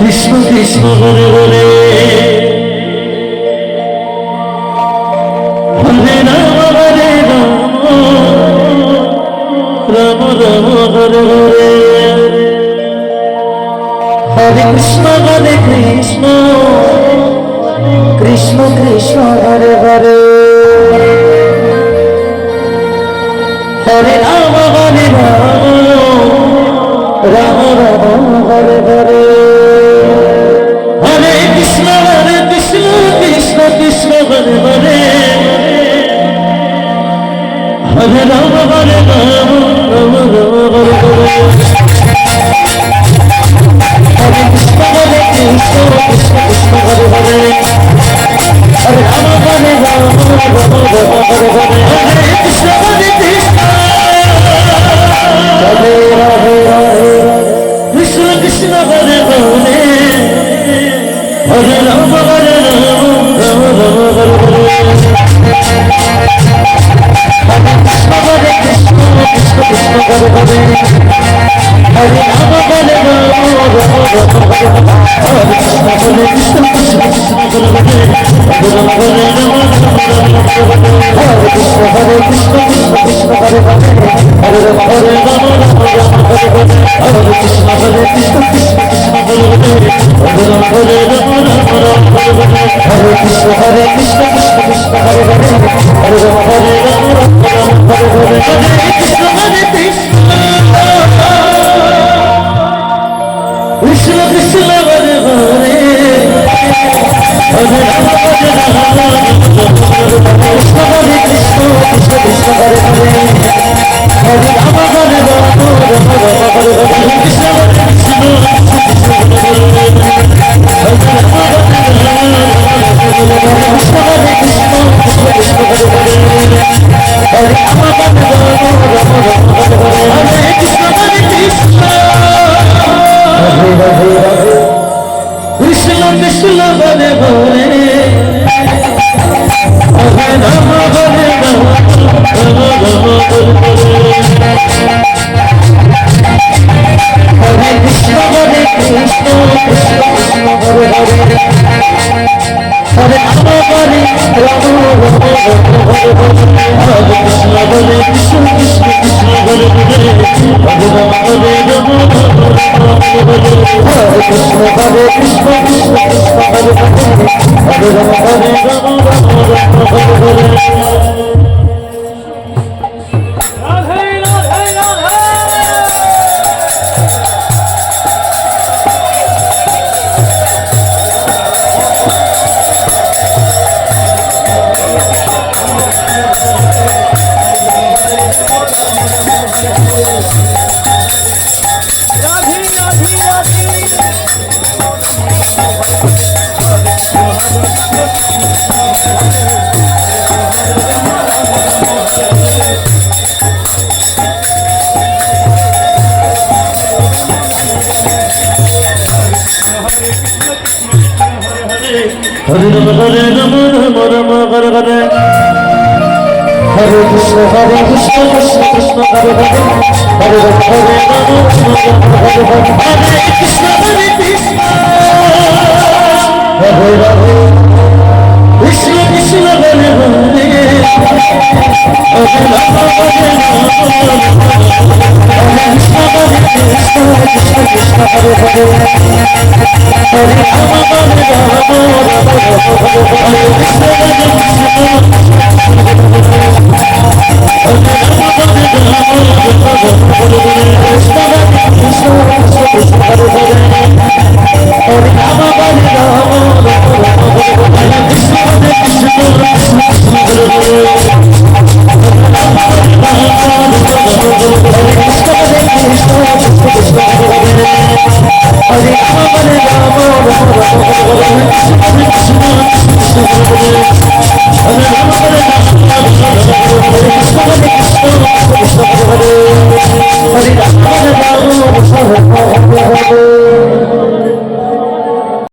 Krishna Krishna Hare Hare Hare Ram Ram Ram Hare Hare Hare Krishna Krishna Krishna Hare Hare Hare Ram Ram Ram Hare Hare Hare Krishna Krishna Krishna Hare Hare Hare Ram Ram Ram Ram Hare Hare Hare Krishna Krishna Krishna Hare Hare Hare Ram Ram Ram Ram Hare Hare Hare Krishna Hare Radhe Radhe Krishna Krishna Hare Hare Hare Ram Ram Ram Ram Hare Hare Hare Krishna Krishna Krishna Hare Hare Hare Ram Hare Ram Ram Ram Hare Hare Krishna Krishna Krishna Hare Hare Ram Hare Ram Hare Krishna Krishna Krishna Hare Hare Hare Ram Hare Ram Ram Ram Hare Hare Hare Krishna Krishna Krishna Krishna Hare Hare Hare Ram Hare Ram Ram Ram Hare Hare Hare Krishna Krishna Krishna Hare Hare Hare Ram Hare Ram Ram Ram Hare Hare Hare Krishna Krishna Krishna Hare Hare Hare Ram Hare Ram Krishna Krishna Krishna Krishna Hare Hare Hare Ram Hare Ram Ram Ram Hare Hare Krishna Krishna Krishna Hare Hare Hare Ram Hare Ram Krishna Krishna Krishna Hare Hare Hare Ram Hare Ram Ram Ram Hare Hare Hare Krishna Krishna Hare Hare Krishna Krishna Hare Hare Hare Ram Hare Ram Ram Ram Hare Hare Hare Krishna Krishna Krishna Hare Hare Hare Ram Hare Ram Ram Hare Hare Hare Krishna Krishna Krishna Hare Hare Hare Ram Hare Ram Hare Krishna Krishna Krishna Hare Hare Hare Ram Hare Ram Ram Hare Hare Hare Ram Ram Ram Hare Hare Hare Krishna Krishna Krishna Hare Hare Hare Ram Hare Ram Ram Hare Hare Hare Krishna Krishna Hare Radhe Krishna Krishna Hare Hare Hare Ram Hare Ram Hare Krishna Krishna Krishna Hare Hare Hare Ram Hare Ram Hare Krishna Krishna Hare Ram Hare Ram